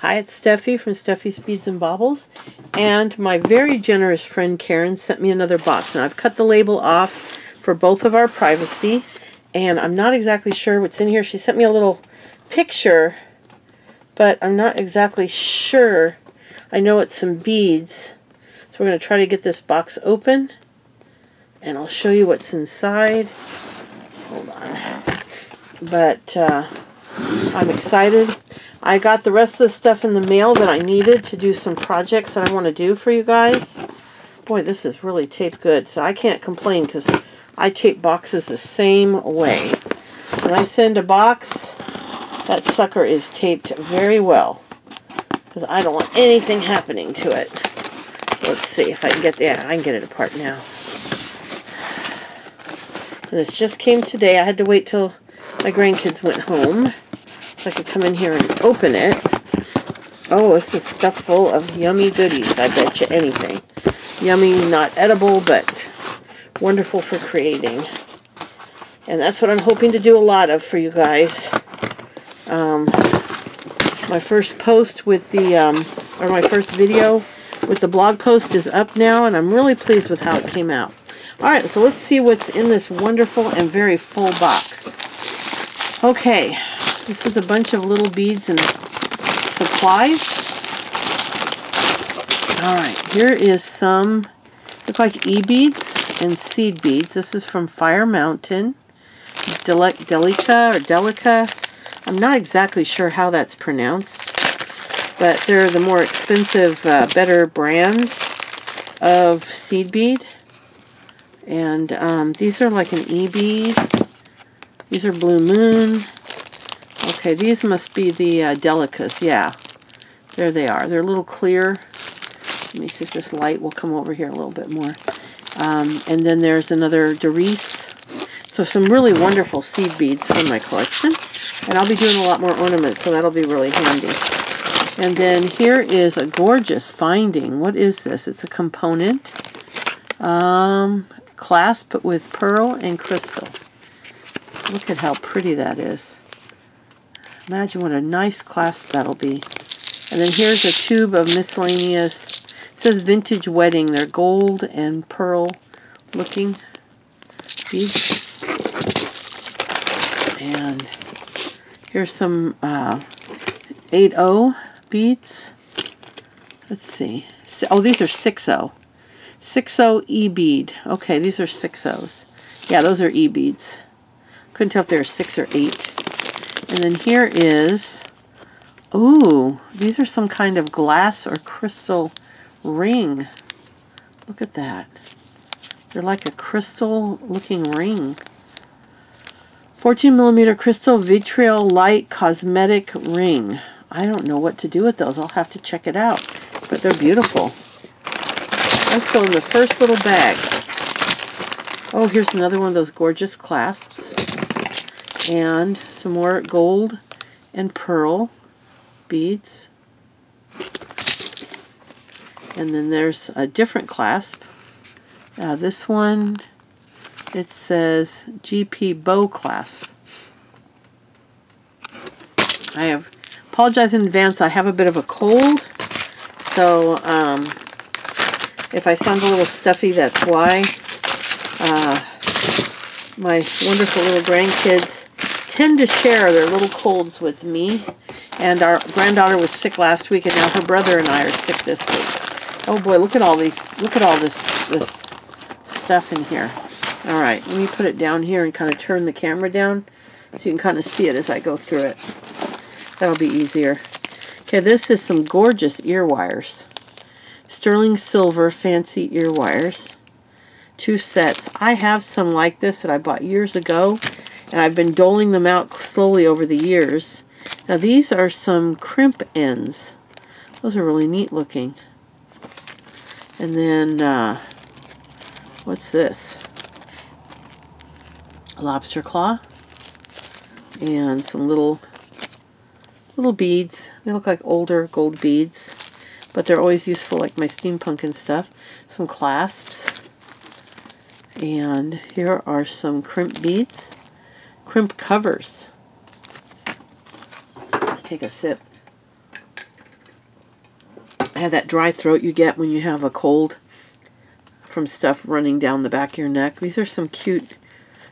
Hi, it's Steffi from Steffi's Beads and Baubles, and my very generous friend Karen sent me another box. Now I've cut the label off for both of our privacy, and I'm not exactly sure what's in here. She sent me a little picture, but I'm not exactly sure. I know it's some beads, so we're going to try to get this box open, and I'll show you what's inside. Hold on. But I'm excited. I got the rest of the stuff in the mail that I needed to do some projects that I want to do for you guys. Boy, this is really taped good, so I can't complain because I tape boxes the same way. When I send a box, that sucker is taped very well because I don't want anything happening to it. Let's see if I can get I can get it apart now. And this just came today. I had to wait till my grandkids went home so I could come in here and open it. Oh, this is stuffed full of yummy goodies. I bet you anything. Yummy, not edible, but wonderful for creating. And that's what I'm hoping to do a lot of for you guys. My first post with the, or my first video with the blog post is up now, and I'm really pleased with how it came out. Alright, so let's see what's in this wonderful and very full box. Okay, this is a bunch of little beads and supplies. Alright, here is some, look like e-beads and seed beads. This is from Fire Mountain. Delica. I'm not exactly sure how that's pronounced, but they're the more expensive, better brand of seed bead. And these are like an e-bead. These are Blue Moon. Okay, these must be the Delicas. Yeah, there they are. They're a little clear. Let me see if this light will come over here a little bit more. And then there's another Doris. So some really wonderful seed beads from my collection. And I'll be doing a lot more ornaments, so that'll be really handy. And then here is a gorgeous finding. What is this? It's a component. Clasp with pearl and crystal. Look at how pretty that is. Imagine what a nice clasp that'll be. And then here's a tube of miscellaneous, it says Vintage Wedding. They're gold and pearl looking beads. And here's some 8-0 beads. Let's see. Oh, these are 6-0. 6-0 e-bead. Okay, these are 6-0s. Yeah, those are e-beads. Couldn't tell if they were 6 or 8. And then here is, ooh, these are some kind of glass or crystal ring. Look at that. They're like a crystal looking ring. 14mm crystal vitriol light cosmetic ring. I don't know what to do with those. I'll have to check it out. But they're beautiful. Let's go in the first little bag. Oh, here's another one of those gorgeous clasps. And some more gold and pearl beads. And then there's a different clasp. This one, it says GP Bow Clasp. I apologize in advance. I have a bit of a cold. So, if I sound a little stuffy, that's why. My wonderful little grandkids tend to share their little colds with me. And our granddaughter was sick last week, and now her brother and I are sick this week. Oh boy, look at all these, look at all this stuff in here. Alright, let me put it down here and kind of turn the camera down so you can kind of see it as I go through it. That'll be easier. Okay, this is some gorgeous ear wires. Sterling silver fancy ear wires. 2 sets. I have some like this that I bought years ago, and I've been doling them out slowly over the years. Now these are some crimp ends. Those are really neat looking. And then, what's this? A lobster claw. And some little beads. They look like older gold beads, but they're always useful, like my steampunk and stuff. Some clasps. And here are some crimp beads. Crimp covers. Take a sip. have that dry throat you get when you have a cold from stuff running down the back of your neck. These are some cute,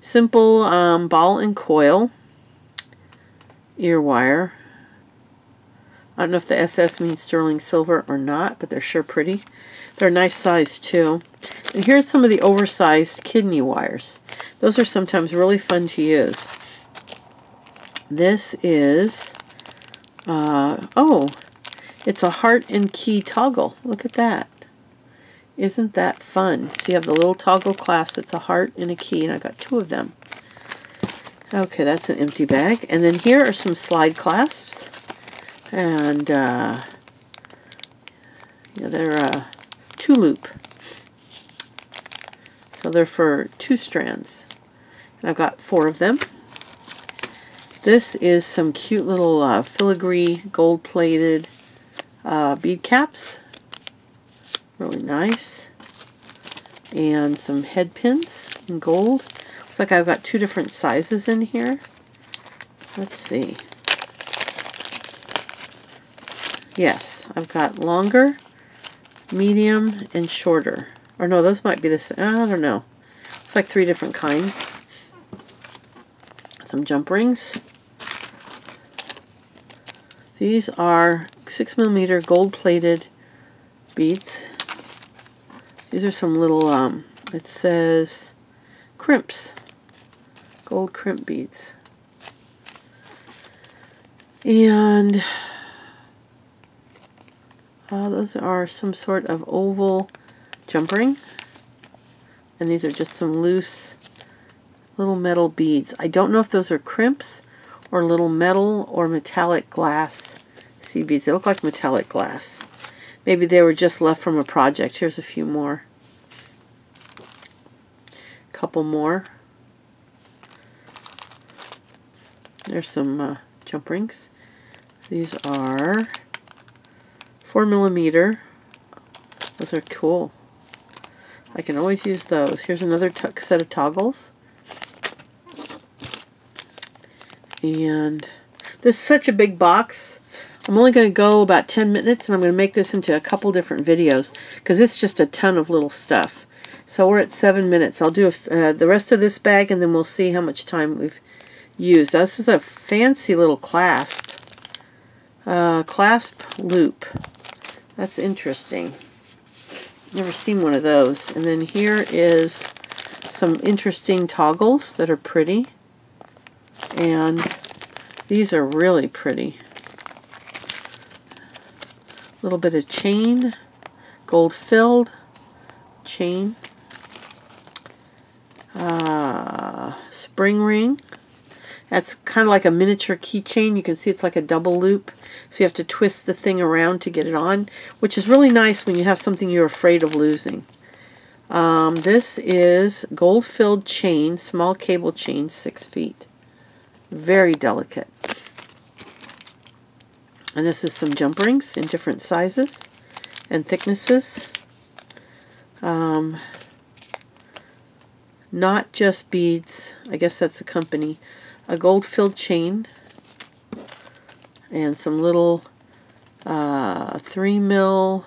simple ball and coil ear wire. I don't know if the SS means sterling silver or not, but they're sure pretty. They're a nice size too. And here's some of the oversized kidney wires. Those are sometimes really fun to use. This is, oh, it's a heart and key toggle. Look at that. Isn't that fun? So you have the little toggle clasp. It's a heart and a key, and I got 2 of them. Okay, that's an empty bag. And then here are some slide clasps. And yeah, they're 2-loop. So they're for 2 strands. And I've got 4 of them. This is some cute little filigree gold-plated bead caps. Really nice. And some head pins in gold. Looks like I've got 2 different sizes in here. Let's see. Yes, I've got longer, medium, and shorter. Or no, those might be the same. I don't know. It's like 3 different kinds. Some jump rings. These are 6mm gold-plated beads. These are some little, it says crimps. Gold crimp beads. And those are some sort of oval jump ring. And these are just some loose little metal beads. I don't know if those are crimps or little metal or metallic glass seed beads. They look like metallic glass. Maybe they were just left from a project. Here's a few more. Couple more. There's some jump rings. These are 4mm. Those are cool. I can always use those. Here's another set of toggles. And this is such a big box. I'm only going to go about 10 minutes, and I'm going to make this into a couple different videos because it's just a ton of little stuff. So we're at 7 minutes. I'll do the rest of this bag, and then we'll see how much time we've used. This is a fancy little clasp. Clasp loop. That's interesting. Never seen one of those. And then here is some interesting toggles that are pretty. And these are really pretty. A little bit of chain, gold filled chain, spring ring. That's kind of like a miniature keychain. You can see it's like a double loop, so you have to twist the thing around to get it on, which is really nice when you have something you're afraid of losing. This is gold filled chain, small cable chain, 6 feet. Very delicate. And this is some jump rings in different sizes and thicknesses. Not just beads. I guess that's the company. A gold-filled chain. And some little 3mm.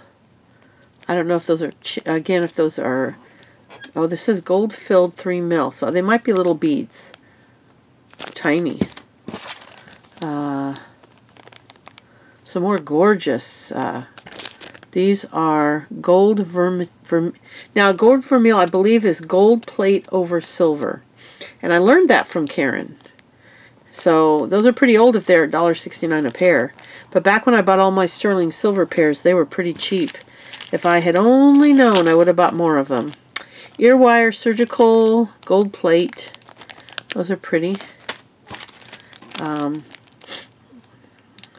I don't know if those are, again, if those are, oh, this says gold-filled 3mm. So they might be little beads. Tiny. Some more gorgeous. These are gold vermilion. Now, gold vermilion, I believe, is gold plate over silver. And I learned that from Karen. So those are pretty old if they're $1.69 a pair. But back when I bought all my sterling silver pairs, they were pretty cheap. If I had only known, I would have bought more of them. Ear wire, surgical, gold plate. Those are pretty.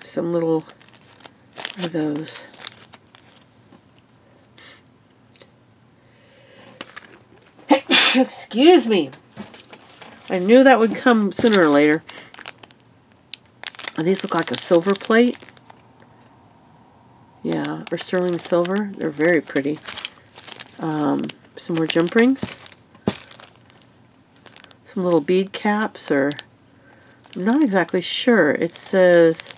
Some little of those. Excuse me. I knew that would come sooner or later. And these look like a silver plate. Yeah, or sterling silver. They're very pretty. Some more jump rings. Some little bead caps, or I'm not exactly sure. It says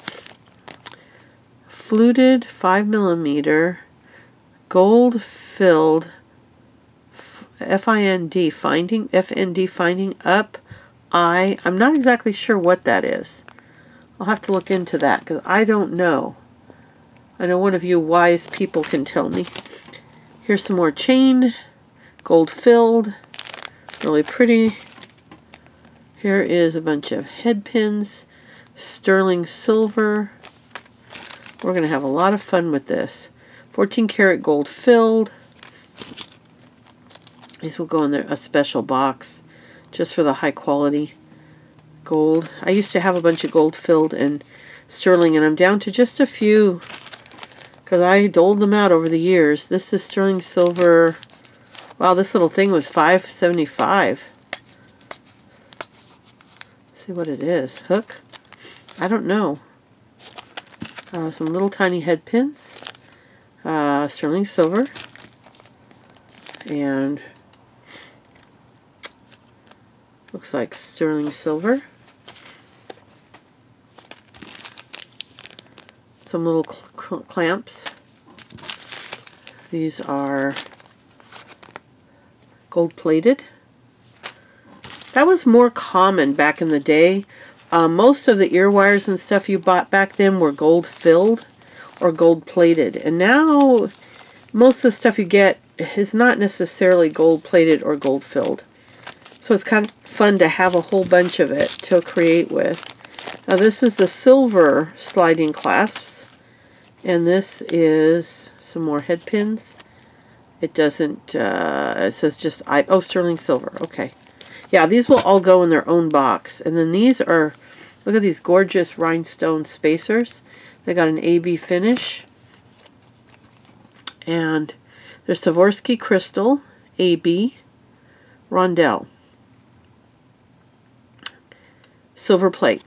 fluted 5mm gold filled FIND finding up eye. I'm not exactly sure what that is. I'll have to look into that because I don't know. I know one of you wise people can tell me. Here's some more chain, gold filled, really pretty. Here is a bunch of head pins, sterling silver. We're going to have a lot of fun with this. 14 karat gold filled. These will go in a special box just for the high quality gold. I used to have a bunch of gold filled and sterling, and I'm down to just a few because I doled them out over the years. This is sterling silver. Wow, this little thing was $5.75. See what it is. Hook? I don't know. Some little tiny head pins. Sterling silver. And looks like sterling silver. Some little clamps. These are gold plated. That was more common back in the day. Most of the ear wires and stuff you bought back then were gold filled or gold plated. And now most of the stuff you get is not necessarily gold plated or gold filled. So it's kind of fun to have a whole bunch of it to create with. Now this is the silver sliding clasps. And this is some more head pins. It doesn't, it says just, oh, sterling silver. Okay. Yeah, these will all go in their own box. And then these are, look at these gorgeous rhinestone spacers. They got an AB finish. And there's Swarovski crystal, AB, rondelle, silver plate.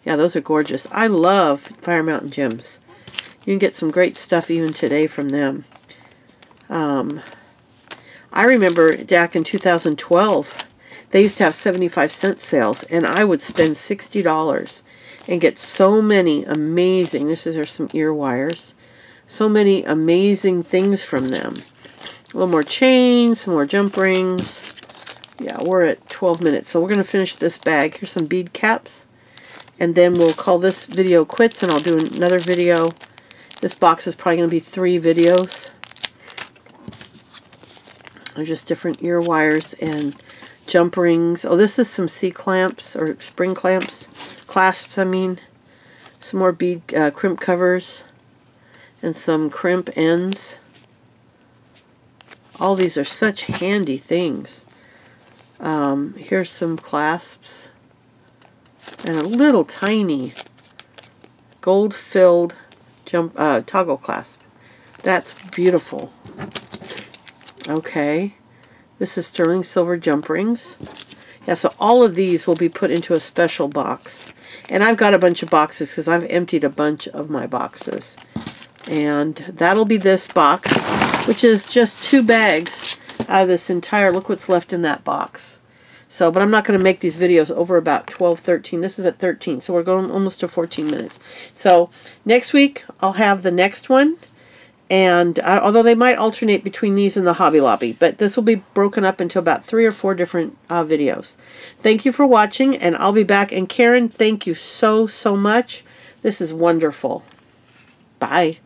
Yeah, those are gorgeous. I love Fire Mountain Gems. You can get some great stuff even today from them. I remember back in 2012, they used to have 75-cent sales, and I would spend $60 and get so many amazing, this is some ear wires, so many amazing things from them. A little more chain, some more jump rings. Yeah, we're at 12 minutes, so we're going to finish this bag. Here's some bead caps, and then we'll call this video quits, and I'll do another video. This box is probably going to be 3 videos. They're just different ear wires and jump rings. Oh, this is some C-clamps, or spring clamps. Clasps, I mean. Some more bead crimp covers. And some crimp ends. All these are such handy things. Here's some clasps. And a little tiny gold-filled toggle clasp. That's beautiful. Okay, this is sterling silver jump rings. Yeah, so all of these will be put into a special box. And I've got a bunch of boxes because I've emptied a bunch of my boxes. And that'll be this box, which is just 2 bags out of this entire, look what's left in that box. So, but I'm not going to make these videos over about 12, 13. This is at 13, so we're going almost to 14 minutes. So, next week, I'll have the next one. And although they might alternate between these and the Hobby Lobby, but this will be broken up into about 3 or 4 different videos. Thank you for watching, and I'll be back. And Karen, thank you so, so much. This is wonderful. Bye.